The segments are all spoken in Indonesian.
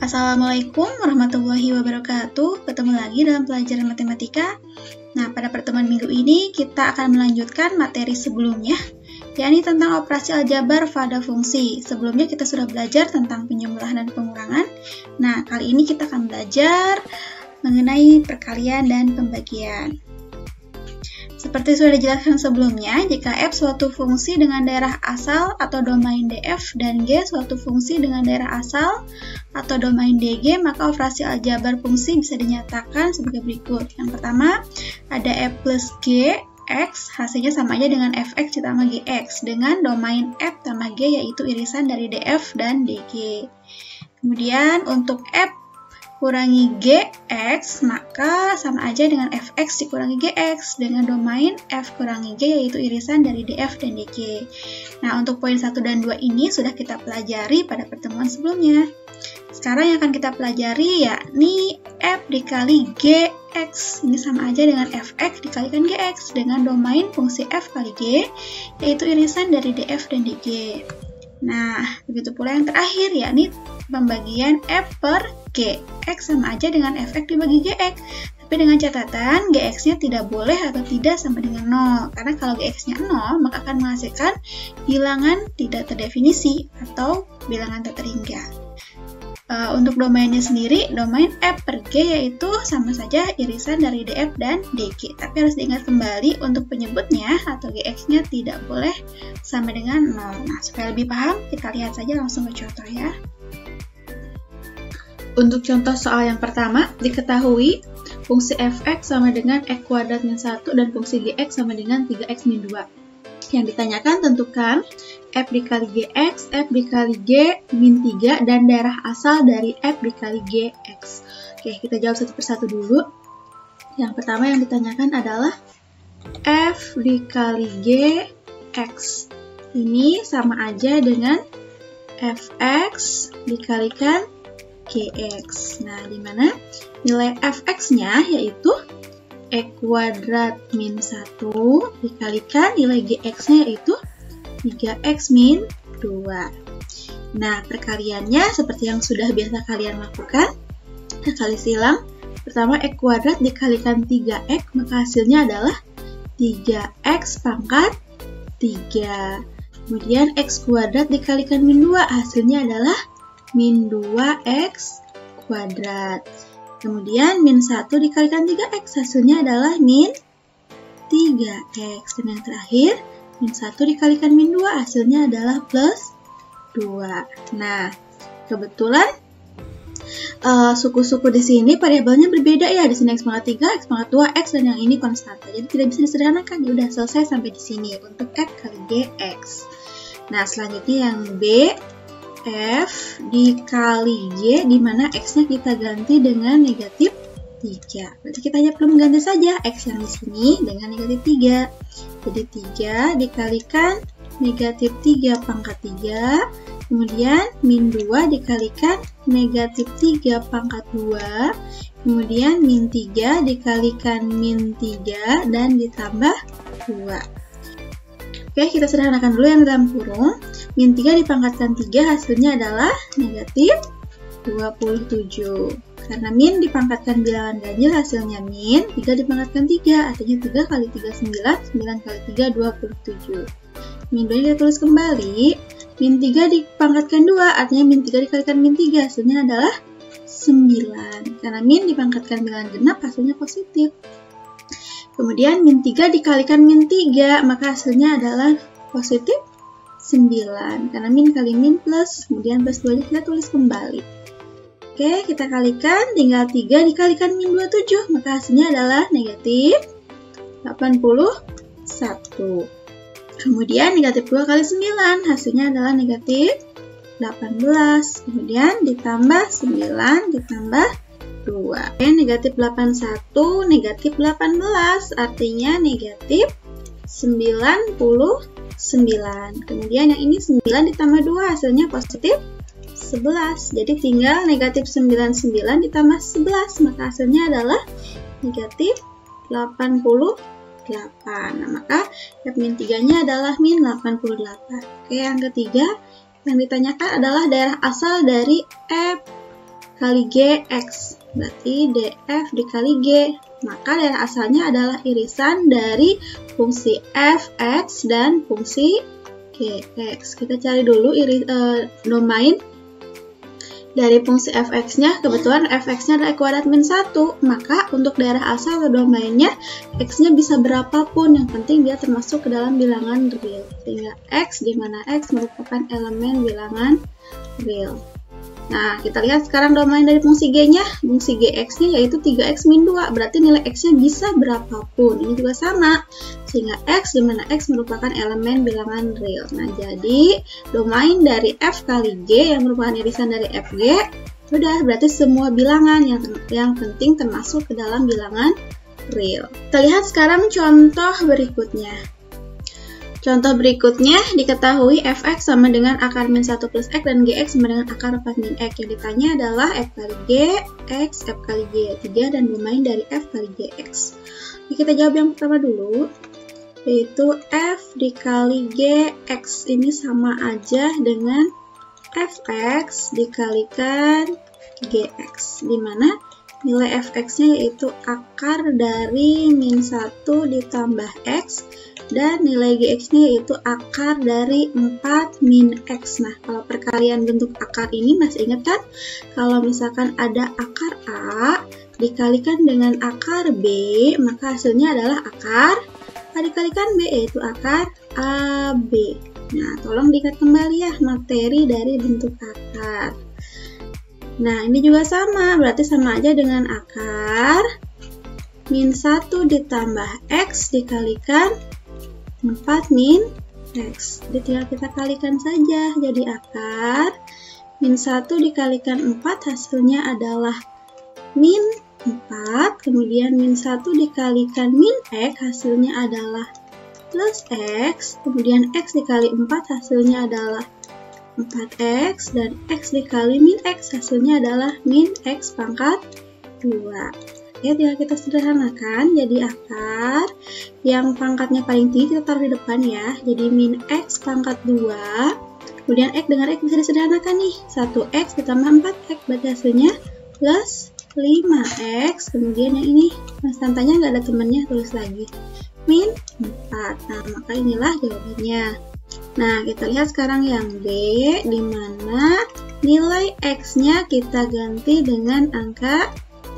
Assalamualaikum warahmatullahi wabarakatuh. Ketemu lagi dalam pelajaran matematika. Nah, pada pertemuan minggu ini kita akan melanjutkan materi sebelumnya, yakni tentang operasi aljabar pada fungsi. Sebelumnya kita sudah belajar tentang penjumlahan dan pengurangan. Nah, kali ini kita akan belajar mengenai perkalian dan pembagian. Seperti sudah dijelaskan sebelumnya, jika f suatu fungsi dengan daerah asal atau domain df dan g suatu fungsi dengan daerah asal atau domain dg, maka operasi aljabar fungsi bisa dinyatakan sebagai berikut. Yang pertama, ada f plus g x, hasilnya sama aja dengan fx ditambah gx dengan domain f tambah g, yaitu irisan dari df dan dg. Kemudian untuk f kurangi gx, maka sama aja dengan fx dikurangi gx dengan domain f kurangi g, yaitu irisan dari df dan dg. Nah, untuk poin 1 dan 2 ini sudah kita pelajari pada pertemuan sebelumnya. Sekarang yang akan kita pelajari yakni f dikali gx. Ini sama aja dengan fx dikalikan gx dengan domain fungsi f kali g, yaitu irisan dari df dan dg. Nah, begitu pula yang terakhir, yakni pembagian f per g. X sama aja dengan fx dibagi gx. Tapi dengan catatan, gx-nya tidak boleh atau tidak sama dengan 0. Karena kalau gx-nya 0, maka akan menghasilkan bilangan tidak terdefinisi atau bilangan tak terhingga. Untuk domainnya sendiri, domain f per g yaitu sama saja irisan dari df dan dg. Tapi harus diingat kembali untuk penyebutnya atau gx-nya tidak boleh sama dengan 0. Nah, supaya lebih paham, kita lihat saja langsung ke contoh ya. Untuk contoh soal yang pertama, diketahui fungsi fx sama dengan x kuadrat min 1 dan fungsi gx sama dengan 3x min 2. Yang ditanyakan tentukan f dikali gx, f dikali g min 3, dan daerah asal dari f dikali gx. Oke, kita jawab satu persatu dulu. Yang pertama yang ditanyakan adalah f dikali gx. Ini sama aja dengan fx dikalikan gx. Nah, di mana nilai fx-nya yaitu x kuadrat min 1 dikalikan nilai gx-nya yaitu 3x min 2. Nah, perkaliannya seperti yang sudah biasa kalian lakukan. Kita kali silang. Pertama, x kuadrat dikalikan 3x, maka hasilnya adalah 3x pangkat 3. Kemudian x kuadrat dikalikan min 2, hasilnya adalah min 2x kuadrat. Kemudian min 1 dikalikan 3x, hasilnya adalah min 3x. Dan yang terakhir, min 1 dikalikan min 2, hasilnya adalah plus 2. Nah, kebetulan suku-suku di sini variabelnya berbeda ya. Di sini x pangkat 3, x pangkat 2, x, dan yang ini konstanta. Jadi tidak bisa disederhanakan. Ya udah, selesai sampai di sini untuk f kali gx. Nah, selanjutnya yang b, f dikali y, di mana x-nya kita ganti dengan negatif 3. Berarti kita hanya perlu mengganti saja x yang di sini dengan negatif 3. Jadi 3 dikalikan negatif 3 pangkat 3, kemudian min 2 dikalikan negatif 3 pangkat 2, kemudian min 3 dikalikan min 3, dan ditambah 2. Oke, kita sederhanakan dulu yang dalam kurung. Min 3 dipangkatkan 3, hasilnya adalah negatif 27. Karena min dipangkatkan bilangan ganjil, hasilnya min. 3 dipangkatkan 3, artinya 3 kali 3, 9. 9 kali 3, 27. Min 2 kita tulis kembali. Min 3 dipangkatkan 2, artinya min 3 dikalikan min 3, hasilnya adalah 9. Karena min dipangkatkan bilangan genap, hasilnya positif. Kemudian min 3 dikalikan min 3, maka hasilnya adalah positif 9. Karena min kali min plus, kemudian plus 2 kita tulis kembali. Oke, kita kalikan, tinggal 3 dikalikan min 27, maka hasilnya adalah negatif 81. Kemudian negatif 2 kali 9, hasilnya adalah negatif 18. Kemudian ditambah 9, ditambah 2. Oke, negatif 81, negatif 18, artinya negatif 99. Kemudian yang ini 9 ditambah 2, hasilnya positif 11. Jadi tinggal negatif 99 ditambah 11, maka hasilnya adalah negatif 88. Nah, maka f min 3-nya adalah min 88. Oke, yang ketiga yang ditanyakan adalah daerah asal dari f kali GX. Berarti DF dikali G. Maka daerah asalnya adalah irisan dari fungsi fx dan fungsi gx. Kita cari dulu domain dari fungsi fx-nya. Kebetulan fx-nya adalah kuadrat min 1. Maka untuk daerah asal atau domainnya, x-nya bisa berapapun. Yang penting dia termasuk ke dalam bilangan real. Sehingga x, di mana x merupakan elemen bilangan real. Nah, kita lihat sekarang domain dari fungsi g-nya. Fungsi gx-nya yaitu 3x min 2. Berarti nilai x-nya bisa berapapun. Ini juga sama. Sehingga x, di mana x merupakan elemen bilangan real. Nah, jadi domain dari f kali g yang merupakan irisan dari fg, udah berarti semua bilangan yang penting termasuk ke dalam bilangan real. Kita lihat sekarang contoh berikutnya. Contoh berikutnya, diketahui fx sama dengan akar min 1 plus x dan gx sama dengan akar 4 min x. Yang ditanya adalah f kali g, x, f kali g, 3 dan domain dari f kali gx. Jadi kita jawab yang pertama dulu, yaitu f dikali gx ini sama aja dengan fx dikalikan gx, dimana nilai fx-nya yaitu akar dari min 1 ditambah x, dan nilai gx-nya yaitu akar dari 4 min x. Nah, kalau perkalian bentuk akar ini masih ingat kan? Kalau misalkan ada akar A dikalikan dengan akar B, maka hasilnya adalah akar A dikalikan B, yaitu akar AB. Nah, tolong diingat kembali ya materi dari bentuk akar. Nah, ini juga sama, berarti sama aja dengan akar min 1 ditambah x dikalikan 4 min x. Jadi tinggal kita kalikan saja. Jadi akar min 1 dikalikan 4 hasilnya adalah min 4. Kemudian min 1 dikalikan min x hasilnya adalah plus x. Kemudian x dikali 4 hasilnya adalah 4x. Dan x dikali min x hasilnya adalah min x pangkat 2. Ya, tinggal kita sederhanakan. Jadi akar yang pangkatnya paling tinggi kita taruh di depan ya. Jadi min x pangkat 2. Kemudian x dengan x bisa disederhanakan nih. 1x ditambah 4x. Berarti hasilnya plus 5x. Kemudian yang ini, mas tantanya nggak ada temannya, tulis lagi. Min 4. Nah, maka inilah jawabannya. Nah, kita lihat sekarang yang B, di mana nilai x-nya kita ganti dengan angka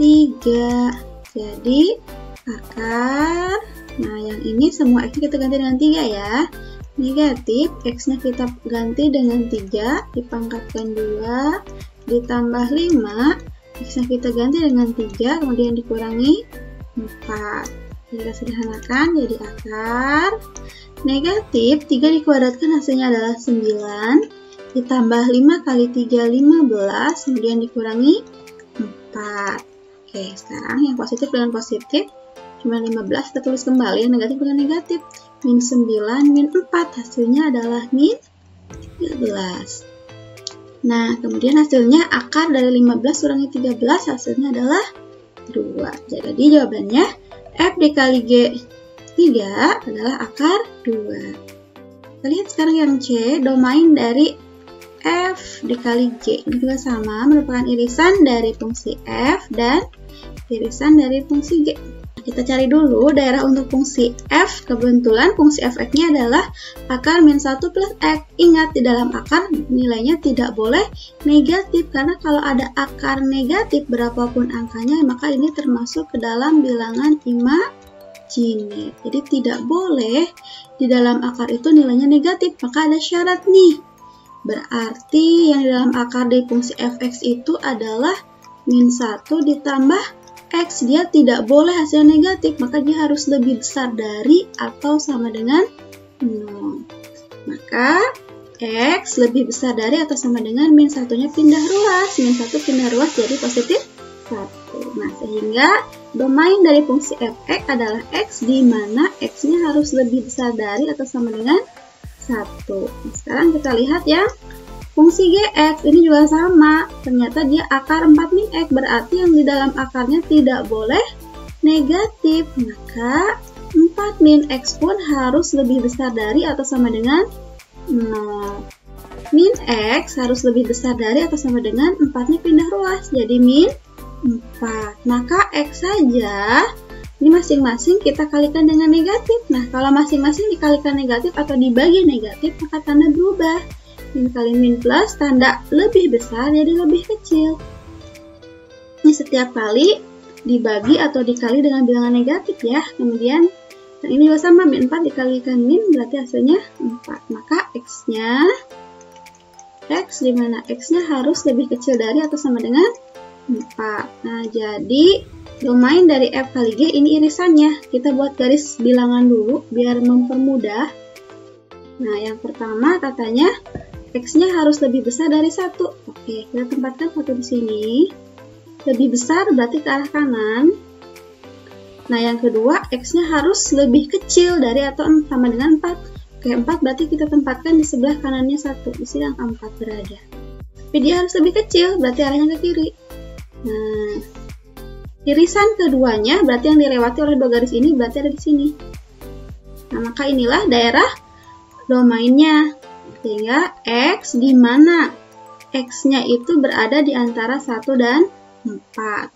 3. Jadi akar, nah yang ini semua x kita ganti dengan 3 ya. Negatif, x-nya kita ganti dengan 3 dipangkatkan 2 ditambah 5, x-nya kita ganti dengan 3 kemudian dikurangi 4. Kita sederhanakan jadi akar negatif 3 dikuadratkan hasilnya adalah 9 ditambah 5 kali 3 15 kemudian dikurangi 4. Oke, sekarang yang positif dengan positif cuma 15, kita tulis kembali yang negatif dengan negatif. Min 9, min 4, hasilnya adalah min 13. Nah, kemudian hasilnya akar dari 15 kurangi 13, hasilnya adalah 2. Jadi jawabannya f dikali g 3 adalah akar 2. Kita lihat sekarang yang C, domain dari f dikali g. Ini juga sama, merupakan irisan dari fungsi f dan irisan dari fungsi g. Kita cari dulu daerah untuk fungsi f. Kebetulan fungsi fx-nya adalah akar min 1 plus x. Ingat, di dalam akar nilainya tidak boleh negatif, karena kalau ada akar negatif berapapun angkanya, maka ini termasuk ke dalam bilangan imajiner. Jadi tidak boleh di dalam akar itu nilainya negatif, maka ada syarat nih. Berarti yang di dalam akar dari fungsi fx itu adalah min 1 ditambah x, dia tidak boleh hasil negatif, maka dia harus lebih besar dari atau sama dengan 0. Maka x lebih besar dari atau sama dengan min 1-nya pindah ruas. Min 1 pindah ruas jadi positif 1. Nah, sehingga domain dari fungsi fx adalah x, di mana x-nya harus lebih besar dari atau sama dengan 1. Nah, sekarang kita lihat ya. Fungsi gx ini juga sama, ternyata dia akar 4 min x, berarti yang di dalam akarnya tidak boleh negatif, maka 4 min x pun harus lebih besar dari atau sama dengan 0. min X harus lebih besar dari atau sama dengan 4-nya pindah ruas, jadi min 4. Maka X saja, ini masing-masing kita kalikan dengan negatif. Nah, kalau masing-masing dikalikan negatif atau dibagi negatif, maka tanda berubah. Min kali min plus, tanda lebih besar jadi lebih kecil. Ini setiap kali dibagi atau dikali dengan bilangan negatif ya. Kemudian, ini juga sama, min 4 dikalikan min, berarti hasilnya 4. Maka X-nya, X dimana X-nya harus lebih kecil dari atau sama dengan 4. Nah, jadi domain dari F kali G ini irisannya. Kita buat garis bilangan dulu biar mempermudah. Nah, yang pertama katanya X-nya harus lebih besar dari 1. Oke, kita tempatkan 1 di sini. Lebih besar berarti ke arah kanan. Nah, yang kedua X-nya harus lebih kecil dari atau sama dengan 4. Oke, 4 berarti kita tempatkan di sebelah kanannya 1. Di sini angka 4 berada. Tapi dia harus lebih kecil, berarti arahnya ke kiri. Nah, irisan keduanya berarti yang dilewati oleh dua garis ini berarti ada di sini. Nah, maka inilah daerah domainnya. Sehingga X di mana X-nya itu berada di antara 1 dan 4.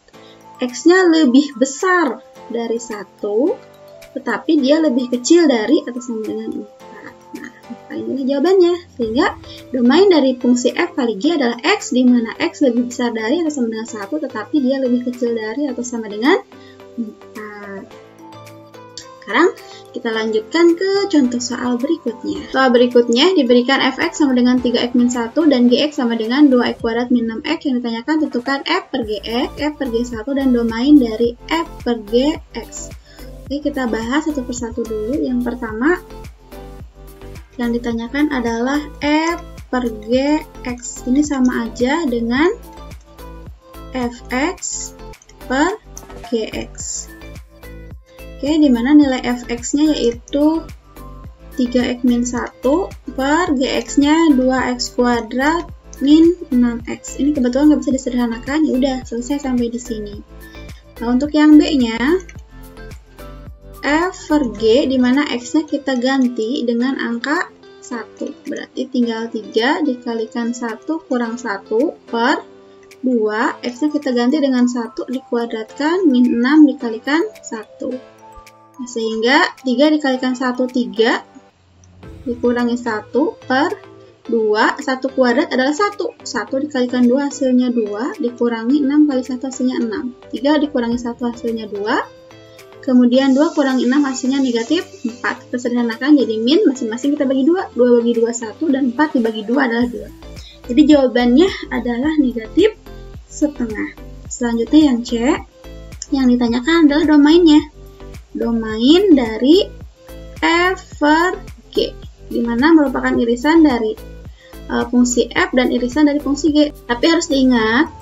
X-nya lebih besar dari 1, tetapi dia lebih kecil dari atau sama dengan 4. Nah, maka inilah jawabannya. Sehingga domain dari fungsi F kali G adalah X di mana X lebih besar dari atau sama dengan 1, tetapi dia lebih kecil dari atau sama dengan 4. Sekarang kita lanjutkan ke contoh soal berikutnya. Soal berikutnya diberikan Fx sama dengan 3x-1 dan Gx sama dengan 2x kuadrat min 6x. Yang ditanyakan tentukan F per Gx, F per G1 dan domain dari F per Gx. Oke, kita bahas satu persatu dulu. Yang pertama yang ditanyakan adalah F per Gx. Ini sama aja dengan Fx per Gx. Oke, dimana nilai Fx-nya yaitu 3x-1 per Gx-nya 2x kuadrat min 6x. Ini kebetulan nggak bisa disederhanakan, ya udah selesai sampai di sini. Nah, untuk yang B-nya, F per G, dimana X-nya kita ganti dengan angka 1. Berarti tinggal 3 dikalikan 1 kurang 1 per 2. X-nya kita ganti dengan 1 dikuadratkan min 6 dikalikan 1. Nah, sehingga 3 dikalikan 1, 3 dikurangi 1 per 2, 1 kuadrat adalah 1. 1 dikalikan 2 hasilnya 2, dikurangi 6 kali 1 hasilnya 6. 3 dikurangi 1 hasilnya 2, kemudian 2 kurangi 6 hasilnya negatif 4. Kita sederhanakan jadi min, masing-masing kita bagi 2. 2 bagi 2, 1, dan 4 dibagi 2 adalah 2. Jadi jawabannya adalah negatif setengah. Selanjutnya yang C, yang ditanyakan adalah domainnya. Domain dari F per G, dimana merupakan irisan dari fungsi F dan irisan dari fungsi G. Tapi harus diingat,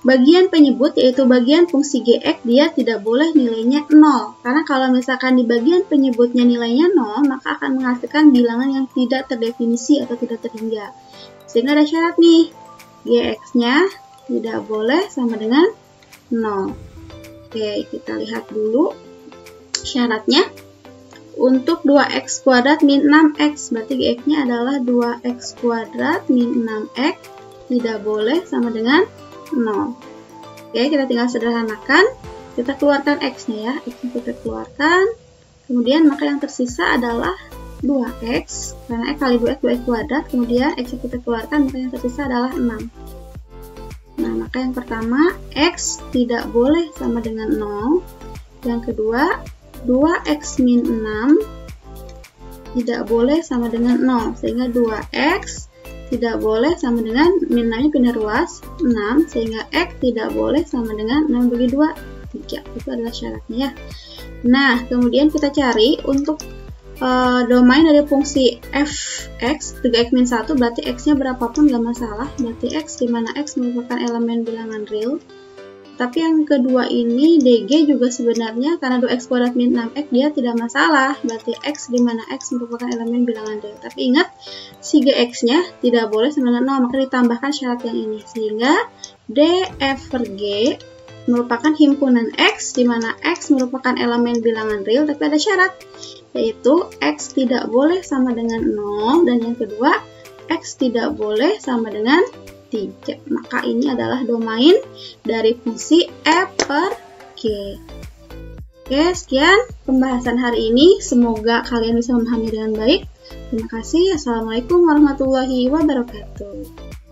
bagian penyebut yaitu bagian fungsi Gx dia tidak boleh nilainya 0. Karena kalau misalkan di bagian penyebutnya nilainya 0, maka akan menghasilkan bilangan yang tidak terdefinisi atau tidak terhingga. Sehingga ada syarat nih, Gx-nya tidak boleh sama dengan 0. Oke, kita lihat dulu syaratnya. Untuk 2x kuadrat min 6x, berarti Gx-nya adalah 2x kuadrat min 6x tidak boleh sama dengan 0. Oke, kita tinggal sederhanakan. Kita keluarkan x-nya ya. X-nya kita keluarkan. Kemudian maka yang tersisa adalah 2x. Karena x kali 2x, 2x kuadrat. Kemudian x yang kita keluarkan, maka yang tersisa adalah 6. Nah, maka yang pertama, x tidak boleh sama dengan 0. Yang kedua, 2x min 6 tidak boleh sama dengan 0, sehingga 2x tidak boleh sama dengan min 6-nya pindah ruas 6, sehingga x tidak boleh sama dengan 6 bagi 2, 3. Itu adalah syaratnya ya. Nah, kemudian kita cari untuk domain dari fungsi fx 3x-1, berarti x-nya berapapun gak masalah, berarti x dimana x merupakan elemen bilangan real. Tapi yang kedua ini dg juga sebenarnya karena 2x kuadrat min 6x dia tidak masalah, berarti x dimana x merupakan elemen bilangan real. Tapi ingat, si gx-nya tidak boleh sama dengan 0, maka ditambahkan syarat yang ini. Sehingga df per g merupakan himpunan x, dimana x merupakan elemen bilangan real, tapi ada syarat, yaitu x tidak boleh sama dengan 0, dan yang kedua, X tidak boleh sama dengan 3. Maka ini adalah domain dari fungsi E per G. Oke, sekian pembahasan hari ini. Semoga kalian bisa memahami dengan baik. Terima kasih. Assalamualaikum warahmatullahi wabarakatuh.